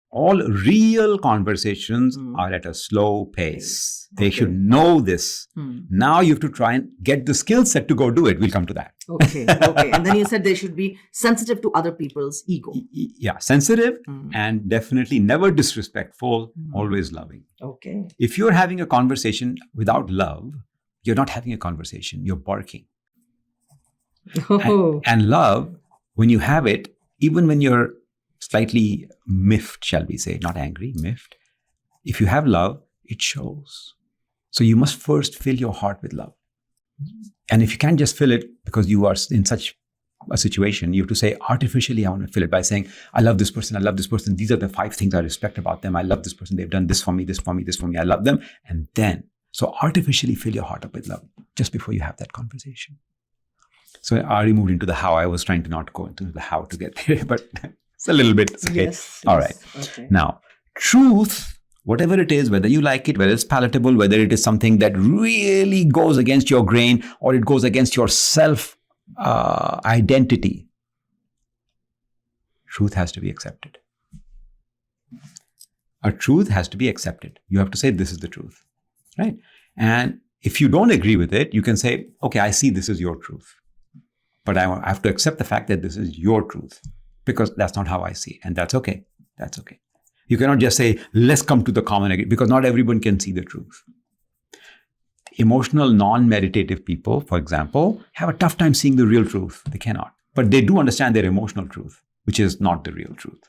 All real conversations are at a slow pace. They should know this. Now you have to try and get the skill set to go do it. We'll come to that. Okay. And then you said they should be sensitive to other people's ego. Yeah, sensitive and definitely never disrespectful, always loving. Okay. If you're having a conversation without love, you're not having a conversation, you're barking. Oh. And love, when you have it, even when you're slightly miffed, shall we say, not angry, miffed. If you have love, it shows. So you must first fill your heart with love. And if you can't just fill it because you are in such a situation, you have to say, artificially, I want to fill it by saying, I love this person, I love this person. These are the 5 things I respect about them. I love this person. They've done this for me, this for me, this for me. I love them. And then, so artificially fill your heart up with love just before you have that conversation. So I already moved into the how. I was trying to not go into the how to get there, but it's a little bit. Okay. Yes. All right. Okay. Now, truth, whatever it is, whether you like it, whether it's palatable, whether it is something that really goes against your grain or it goes against your self identity, truth has to be accepted. A truth has to be accepted. You have to say, this is the truth, right? And if you don't agree with it, you can say, okay, I see this is your truth. But I have to accept the fact that this is your truth because that's not how I see it. And that's okay. That's okay. You cannot just say, let's come to the common agreement because not everyone can see the truth. Emotional, non-meditative people, for example, have a tough time seeing the real truth. They cannot. But they do understand their emotional truth, which is not the real truth.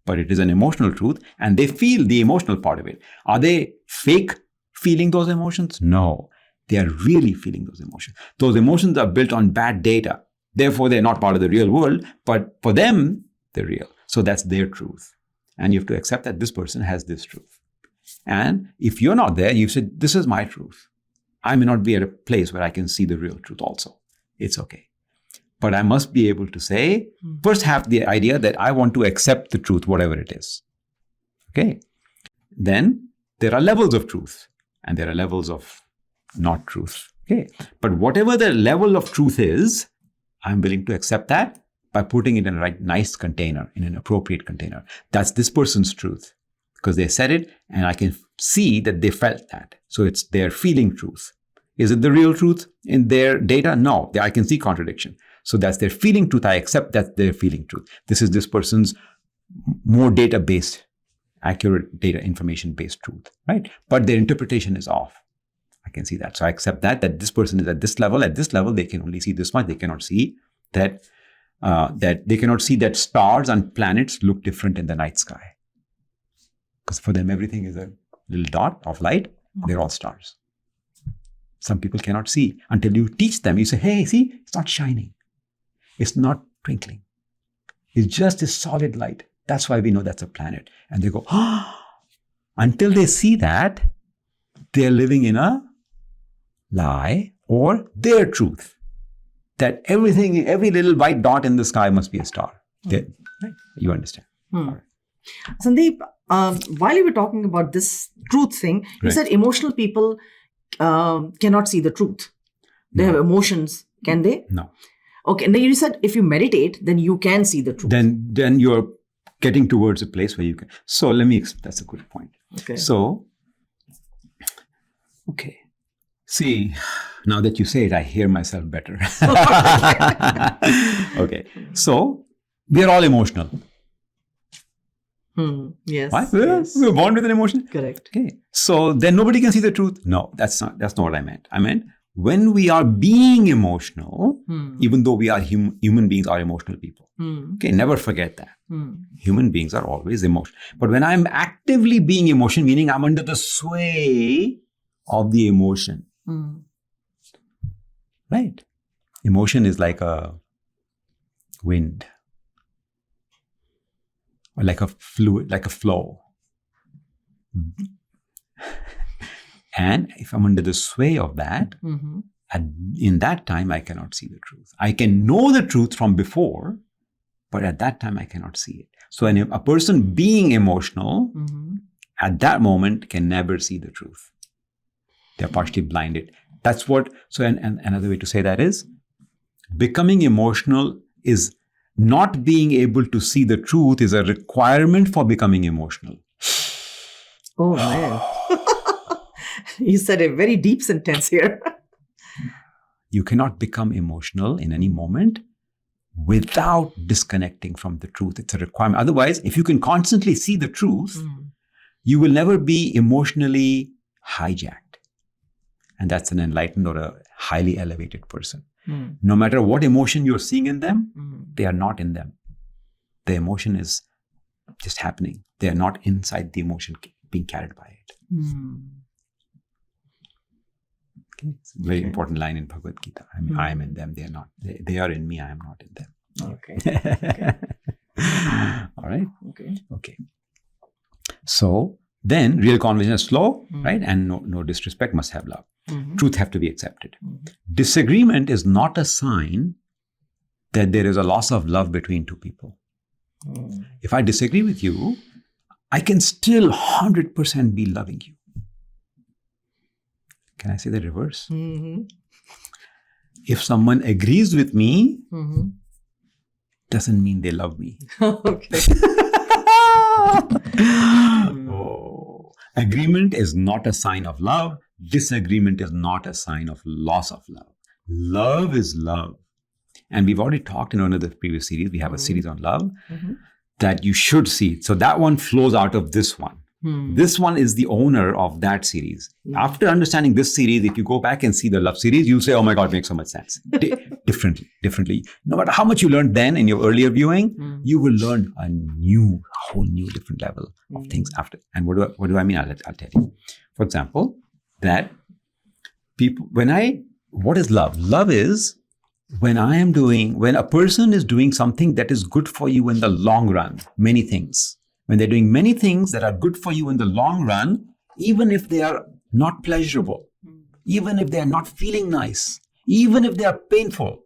But it is an emotional truth and they feel the emotional part of it. Are they fake feeling those emotions? No. They are really feeling those emotions. Those emotions are built on bad data. Therefore, they're not part of the real world, but for them, they're real. So that's their truth. And you have to accept that this person has this truth. And if you're not there, you've said, this is my truth. I may not be at a place where I can see the real truth also. It's okay. But I must be able to say, first have the idea that I want to accept the truth, whatever it is. Okay. Then there are levels of truth and there are levels of not truth. Okay. But whatever the level of truth is, I'm willing to accept that by putting it in a nice container, in an appropriate container. That's this person's truth because they said it and I can see that they felt that. So it's their feeling truth. Is it the real truth in their data? No, I can see contradiction. So that's their feeling truth. I accept that's their feeling truth. This is this person's more data-based, accurate data information-based truth, right? But their interpretation is off. I can see that. So I accept that this person is at this level. At this level, they can only see this much. They cannot see that they cannot see that stars and planets look different in the night sky. Because for them, everything is a little dot of light. They're all stars. Some people cannot see until you teach them. You say, hey, see, it's not shining. It's not twinkling. It's just a solid light. That's why we know that's a planet. And they go, until they see that, they're living in a lie or their truth. That everything, every little white dot in the sky must be a star. Right? You understand? All right. Sandeep, while you were talking about this truth thing, you said emotional people cannot see the truth. They have emotions. Can they? No. Okay. And then you said if you meditate, then you can see the truth. Then you're getting towards a place where you can. So let me explain. That's a good point. Okay. So, okay. See, now that you say it, I hear myself better. Okay. So, we are all emotional. Yes. Why? Yes. We're born with an emotion. Correct. Okay. So, then nobody can see the truth. No, that's not what I meant. I meant when we are being emotional, even though we are human beings are emotional people. Okay, never forget that. Human beings are always emotional. But when I'm actively being emotion, meaning I'm under the sway of the emotion. Right? Emotion is like a wind. Or like a fluid, like a flow. And if I'm under the sway of that, in that time, I cannot see the truth. I can know the truth from before, but at that time, I cannot see it. So a person being emotional at that moment can never see the truth. They're partially blinded. That's what, so and another way to say that is, becoming emotional is not being able to see the truth is a requirement for becoming emotional. Oh, man. You said a very deep sentence here. You cannot become emotional in any moment without disconnecting from the truth. It's a requirement. Otherwise, if you can constantly see the truth, you will never be emotionally hijacked. And that's an enlightened or a highly elevated person. No matter what emotion you're seeing in them, they are not in them. The emotion is just happening. They are not inside the emotion being carried by it. Okay. It's a very important line in Bhagavad Gita. I am in them. They are not. They are in me. I am not in them. Okay. All right. Okay. So then real conversation is slow, right? And no disrespect, must have love. Truth have to be accepted. Disagreement is not a sign that there is a loss of love between two people. If I disagree with you, I can still 100% be loving you. Can I say the reverse? If someone agrees with me, doesn't mean they love me. Okay. Agreement is not a sign of love. Disagreement is not a sign of loss of love. Love is love. And we've already talked in one of the previous series. We have a series on love that you should see. So that one flows out of this one. This one is the owner of that series. After understanding this series, if you go back and see the love series, you'll say, oh my God, it makes so much sense. Differently. No matter how much you learned then in your earlier viewing, you will learn a whole new different level of things after. And what do I mean? I'll tell you. For example, that people, what is love? Love is when a person is doing something that is good for you in the long run, many things. When they're doing many things that are good for you in the long run, even if they are not pleasurable, even if they are not feeling nice, even if they are painful,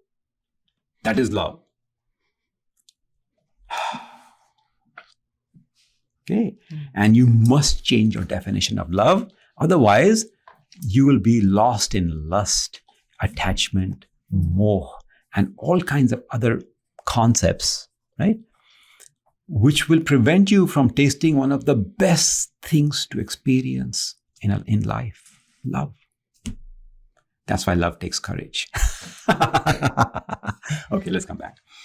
that is love. Okay. And you must change your definition of love. Otherwise, you will be lost in lust, attachment, moh, and all kinds of other concepts, right? Which will prevent you from tasting one of the best things to experience in life, love. That's why love takes courage. Okay, let's come back.